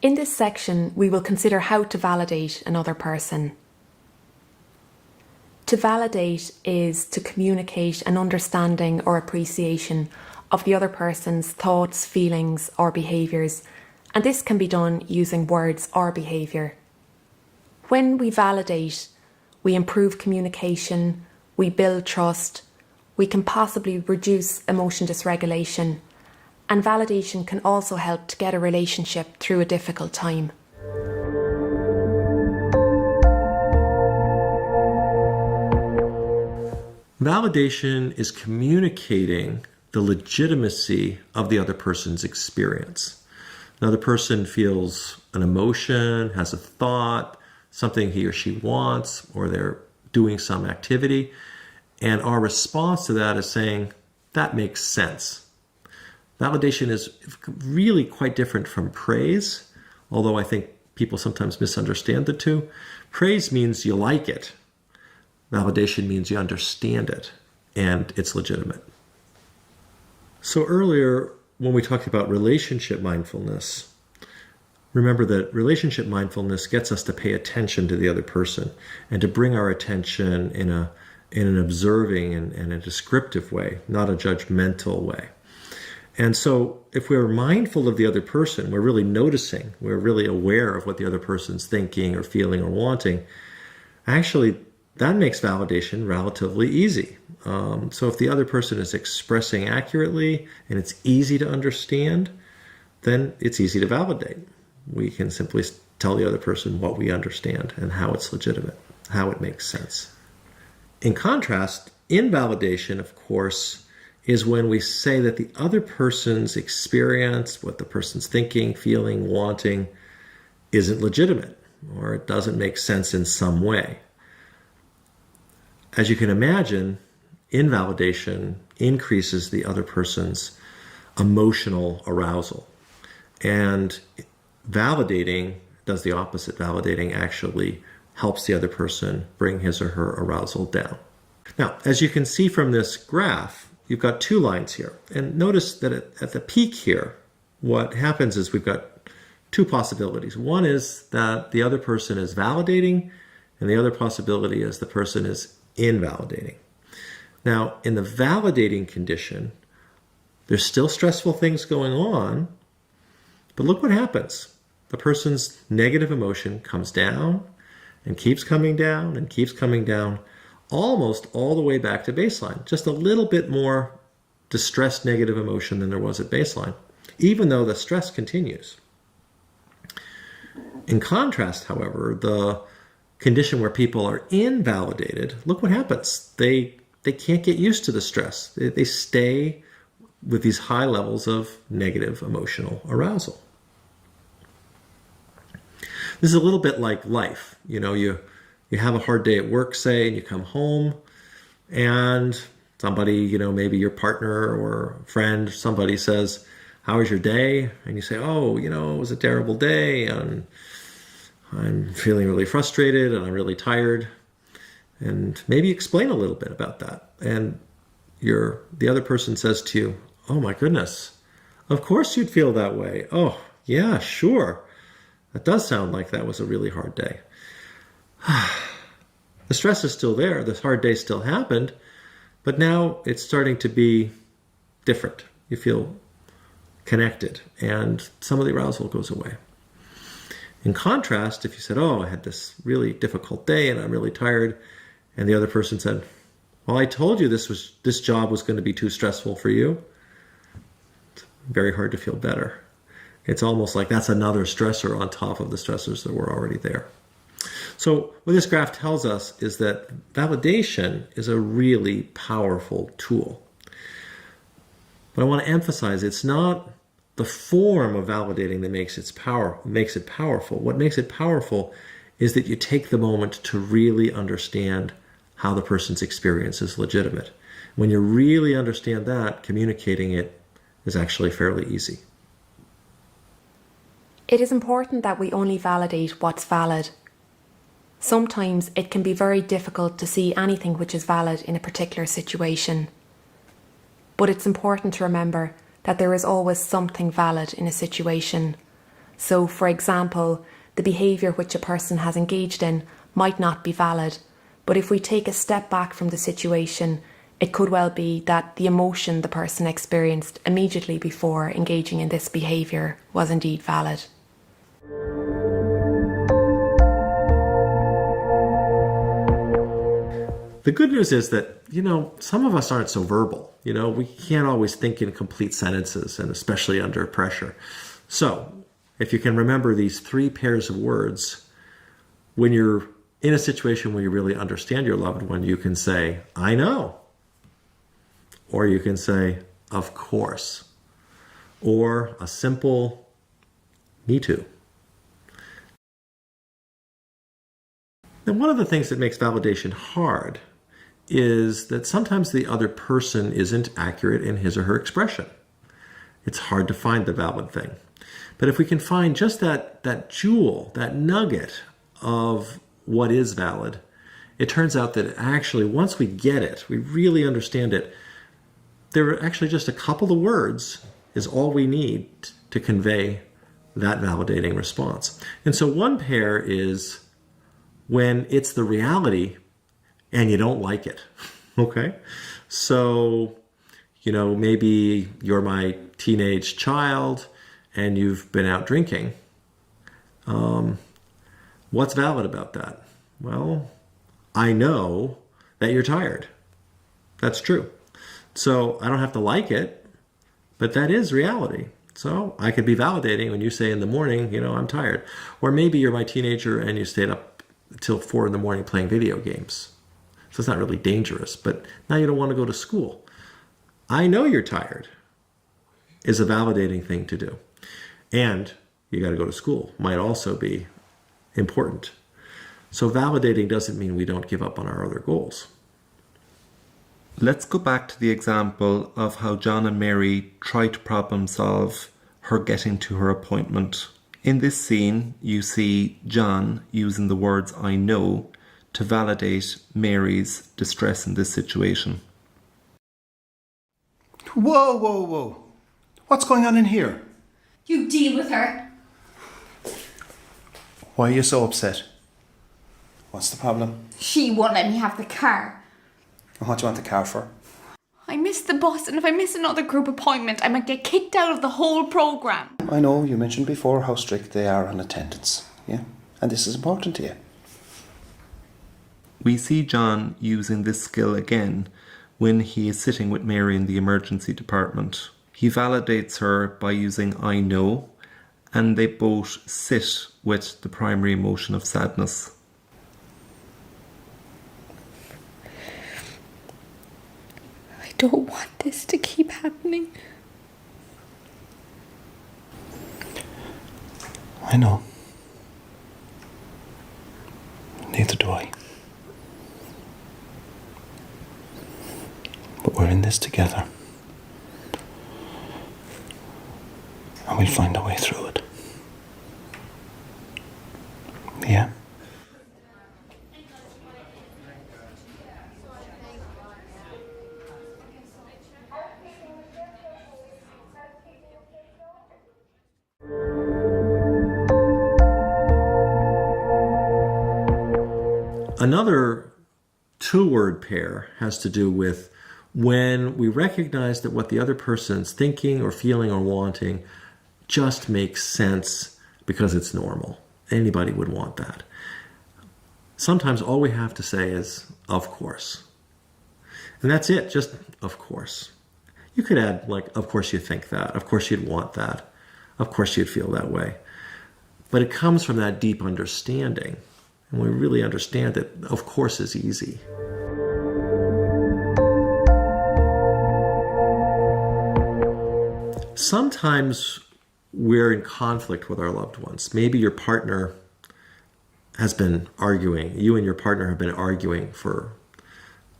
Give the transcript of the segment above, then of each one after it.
In this section, we will consider how to validate another person. To validate is to communicate an understanding or appreciation of the other person's thoughts, feelings, or behaviours, and this can be done using words or behaviour. When we validate, we improve communication, we build trust, we can possibly reduce emotion dysregulation, and validation can also help to get a relationship through a difficult time. Validation is communicating the legitimacy of the other person's experience. Another person feels an emotion, has a thought, something he or she wants, or they're doing some activity, and our response to that is saying, that makes sense. Validation is really quite different from praise, although I think people sometimes misunderstand the two. Praise means you like it. Validation means you understand it, and it's legitimate. So earlier, when we talked about relationship mindfulness, remember that relationship mindfulness gets us to pay attention to the other person and to bring our attention in an observing and a descriptive way, not a judgmental way. And so if we're mindful of the other person, we're really noticing, we're really aware of what the other person's thinking or feeling or wanting, actually that makes validation relatively easy. So if the other person is expressing accurately and it's easy to understand, then it's easy to validate. We can simply tell the other person what we understand and how it's legitimate, how it makes sense. In contrast, invalidation, of course, is when we say that the other person's experience, what the person's thinking, feeling, wanting, isn't legitimate, or it doesn't make sense in some way. As you can imagine, invalidation increases the other person's emotional arousal. And validating does the opposite. Validating actually helps the other person bring his or her arousal down. Now, as you can see from this graph, you've got two lines here. And notice that at the peak here, what happens is we've got two possibilities. One is that the other person is validating, and the other possibility is the person is invalidating. Now, in the validating condition, there's still stressful things going on, but look what happens. The person's negative emotion comes down and keeps coming down and keeps coming down, almost all the way back to baseline. Just a little bit more distressed negative emotion than there was at baseline, even though the stress continues. In contrast, however, the condition where people are invalidated, look what happens. They can't get used to the stress. They stay with these high levels of negative emotional arousal. This is a little bit like life. You have a hard day at work, say, and you come home and somebody, maybe your partner or friend, somebody says, how was your day? And you say, oh, it was a terrible day and I'm feeling really frustrated and I'm really tired. And maybe explain a little bit about that. And the other person says to you, oh my goodness, of course you'd feel that way. Oh, yeah, sure. That does sound like that was a really hard day. The stress is still there. This hard day still happened, but now it's starting to be different. You feel connected and some of the arousal goes away. In contrast, if you said, oh, I had this really difficult day and I'm really tired, and the other person said, well, I told you this job was going to be too stressful for you, it's very hard to feel better. It's almost like that's another stressor on top of the stressors that were already there. So what this graph tells us is that validation is a really powerful tool. But I want to emphasize it's not the form of validating that makes it powerful. What makes it powerful is that you take the moment to really understand how the person's experience is legitimate. When you really understand that, communicating it is actually fairly easy. It is important that we only validate what's valid. Sometimes it can be very difficult to see anything which is valid in a particular situation. But it's important to remember that there is always something valid in a situation, So, for example, the behaviour which a person has engaged in might not be valid, but if we take a step back from the situation, it could well be that the emotion the person experienced immediately before engaging in this behaviour was indeed valid. The good news is that, some of us aren't so verbal. We can't always think in complete sentences, and especially under pressure. So, if you can remember these 3 pairs of words, when you're in a situation where you really understand your loved one, you can say, I know. Or you can say, of course. Or a simple, me too. Now, one of the things that makes validation hard is that sometimes the other person isn't accurate in his or her expression. It's hard to find the valid thing. But if we can find just that jewel, that nugget of what is valid, it turns out that actually once we get it, we really understand it, there are actually just a couple of words is all we need to convey that validating response. And so one pair is when it's the reality and you don't like it, okay? So, maybe you're my teenage child and you've been out drinking. What's valid about that? Well, I know that you're tired. That's true. So I don't have to like it, but that is reality. So I could be validating when you say in the morning, I'm tired. Or maybe you're my teenager and you stayed up till 4 a.m. playing video games. So it's not really dangerous, but now you don't want to go to school. I know you're tired is a validating thing to do. And you got to go to school might also be important. So validating doesn't mean we don't give up on our other goals. Let's go back to the example of how John and Mary try to problem solve her getting to her appointment. In this scene, you see John using the words I know to validate Mary's distress in this situation. Whoa, whoa, whoa. What's going on in here? You deal with her. Why are you so upset? What's the problem? She won't let me have the car. What do you want the car for? I missed the bus, and if I miss another group appointment, I might get kicked out of the whole programme. I know, you mentioned before how strict they are on attendance, yeah? And this is important to you. We see John using this skill again when he is sitting with Mary in the emergency department. He validates her by using I know, and they both sit with the primary emotion of sadness. I don't want this to keep happening. I know. Neither do I. But we're in this together. And we'll find a way through it. Yeah? Another 2-word pair has to do with when we recognize that what the other person's thinking or feeling or wanting just makes sense because it's normal. Anybody would want that. Sometimes all we have to say is, of course. And that's it, just of course. You could add, of course you think that, of course you'd want that, of course you'd feel that way. But it comes from that deep understanding. And we really understand that, of course, is easy. Sometimes we're in conflict with our loved ones. Maybe your partner has been arguing. You and your partner have been arguing for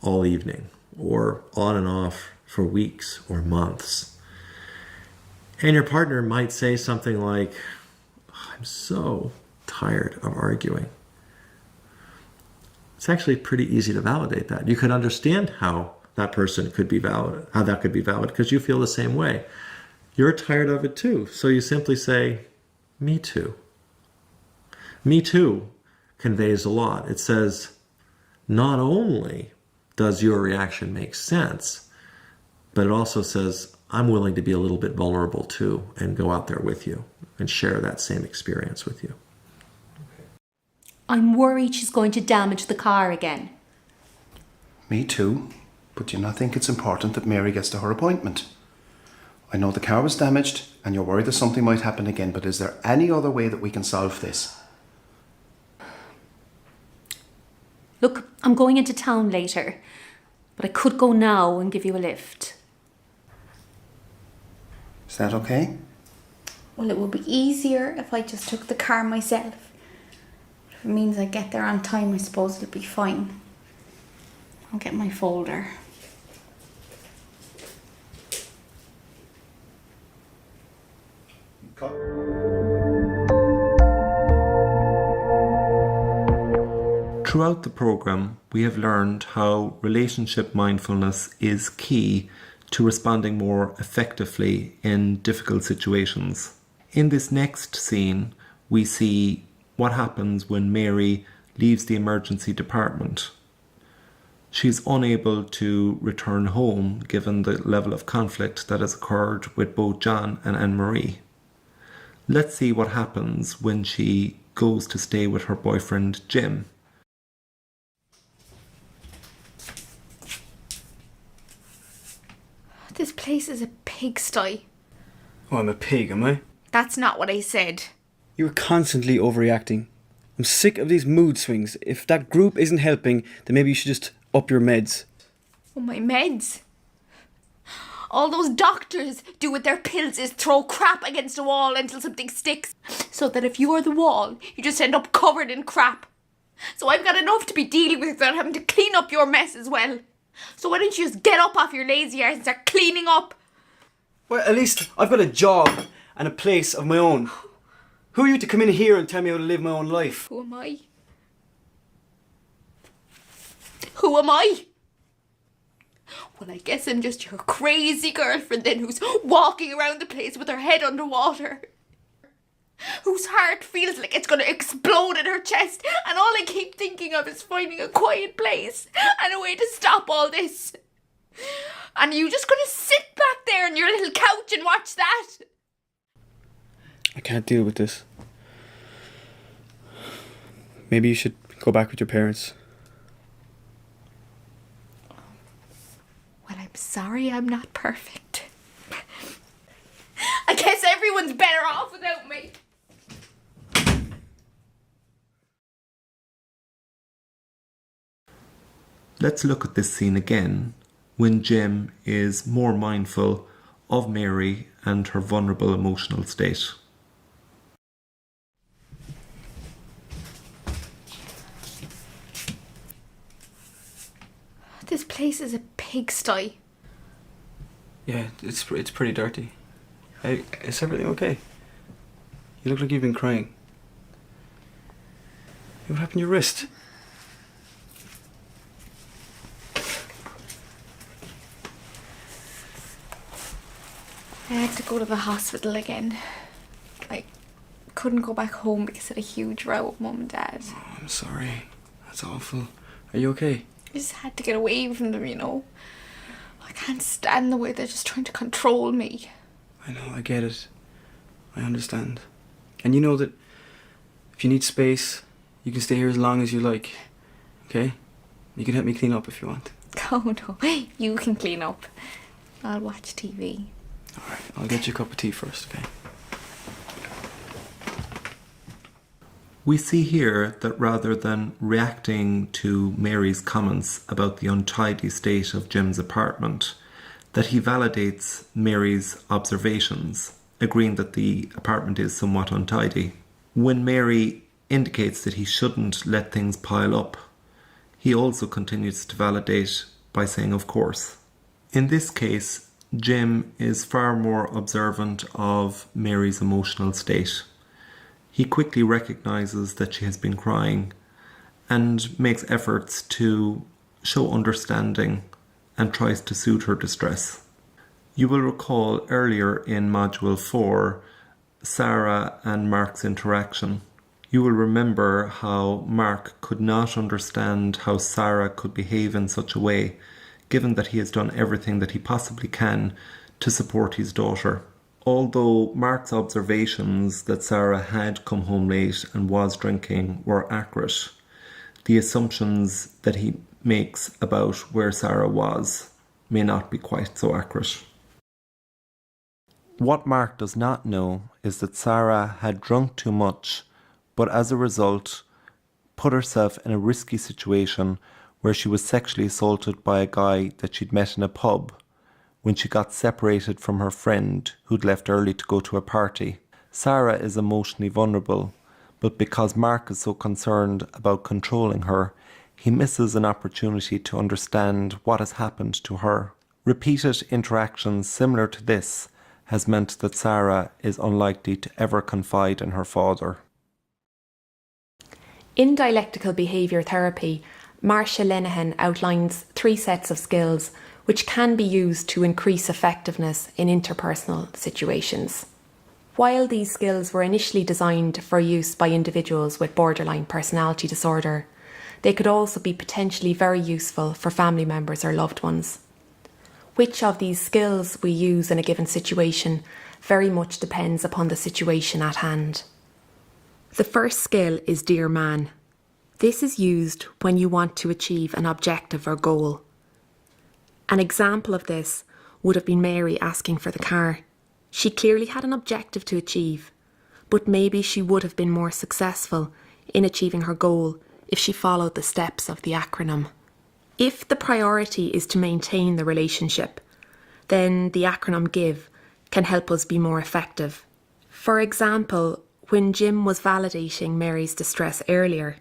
all evening, or on and off for weeks or months. And your partner might say something like, I'm so tired of arguing. It's actually pretty easy to validate that. You can understand how that person could be valid, how that could be valid, because you feel the same way. You're tired of it too. So you simply say, Me too. Me too conveys a lot. It says, not only does your reaction make sense, but it also says, I'm willing to be a little bit vulnerable too and go out there with you and share that same experience with you. I'm worried she's going to damage the car again. Me too. But do you not think it's important that Mary gets to her appointment? I know the car was damaged and you're worried that something might happen again, but is there any other way that we can solve this? Look, I'm going into town later, but I could go now and give you a lift. Is that okay? Well, it would be easier if I just took the car myself. If it means I get there on time, I suppose it'll be fine. I'll get my folder. Throughout the program, we have learned how relationship mindfulness is key to responding more effectively in difficult situations. In this next scene, we see what happens when Mary leaves the emergency department. She's unable to return home given the level of conflict that has occurred with both John and Anne-Marie. Let's see what happens when she goes to stay with her boyfriend Jim. This place is a pigsty. Oh, I'm a pig, am I? That's not what I said. You're constantly overreacting. I'm sick of these mood swings. If that group isn't helping, then maybe you should just up your meds. Oh, my meds. All those doctors do with their pills is throw crap against a wall until something sticks. So that if you're the wall, you just end up covered in crap. So I've got enough to be dealing with without having to clean up your mess as well. So why don't you just get up off your lazy arse and start cleaning up? Well, at least I've got a job and a place of my own. Who are you to come in here and tell me how to live my own life? Who am I? Who am I? Well, I guess I'm just your crazy girlfriend then who's walking around the place with her head underwater. Whose heart feels like it's going to explode in her chest, and all I keep thinking of is finding a quiet place and a way to stop all this. And you just going to sit back there on your little couch and watch that? I can't deal with this. Maybe you should go back with your parents. Well, I'm sorry I'm not perfect. I guess everyone's better off without me. Let's look at this scene again when Jim is more mindful of Mary and her vulnerable emotional state. This place is a pigsty. Yeah, it's pretty dirty. Hey, is everything okay? You look like you've been crying. What happened to your wrist? I had to go to the hospital again. I couldn't go back home because I had a huge row with Mum and Dad. Oh, I'm sorry. That's awful. Are you okay? I just had to get away from them, you know. I can't stand the way they're just trying to control me. I know, I get it. I understand. And you know that if you need space, you can stay here as long as you like. Okay? You can help me clean up if you want. Oh no, you can clean up. I'll watch TV. Alright, I'll get you a cup of tea first, okay? We see here that rather than reacting to Mary's comments about the untidy state of Jim's apartment, that he validates Mary's observations, agreeing that the apartment is somewhat untidy. When Mary indicates that he shouldn't let things pile up, he also continues to validate by saying, of course. In this case, Jim is far more observant of Mary's emotional state. He quickly recognises that she has been crying and makes efforts to show understanding and tries to soothe her distress. You will recall earlier in Module 4, Sarah and Mark's interaction. You will remember how Mark could not understand how Sarah could behave in such a way, given that he has done everything that he possibly can to support his daughter. Although Mark's observations that Sarah had come home late and was drinking were accurate, the assumptions that he makes about where Sarah was may not be quite so accurate. What Mark does not know is that Sarah had drunk too much, but as a result put herself in a risky situation where she was sexually assaulted by a guy that she'd met in a pub when she got separated from her friend who'd left early to go to a party. Sarah is emotionally vulnerable, but because Mark is so concerned about controlling her, he misses an opportunity to understand what has happened to her. Repeated interactions similar to this has meant that Sarah is unlikely to ever confide in her father. In dialectical behaviour therapy, Marcia Lenihan outlines 3 sets of skills which can be used to increase effectiveness in interpersonal situations. While these skills were initially designed for use by individuals with borderline personality disorder, they could also be potentially very useful for family members or loved ones. Which of these skills we use in a given situation very much depends upon the situation at hand. The first skill is Dear Man. This is used when you want to achieve an objective or goal. An example of this would have been Mary asking for the car. She clearly had an objective to achieve, but maybe she would have been more successful in achieving her goal if she followed the steps of the acronym. If the priority is to maintain the relationship, then the acronym GIVE can help us be more effective. For example, when Jim was validating Mary's distress earlier,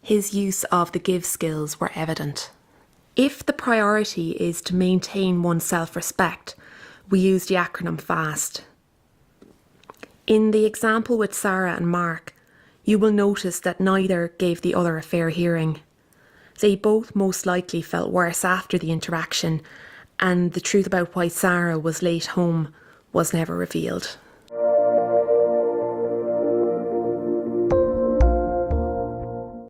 his use of the GIVE skills were evident. If the priority is to maintain one's self-respect, we use the acronym FAST. In the example with Sarah and Mark, you will notice that neither gave the other a fair hearing. They both most likely felt worse after the interaction, and the truth about why Sarah was late home was never revealed.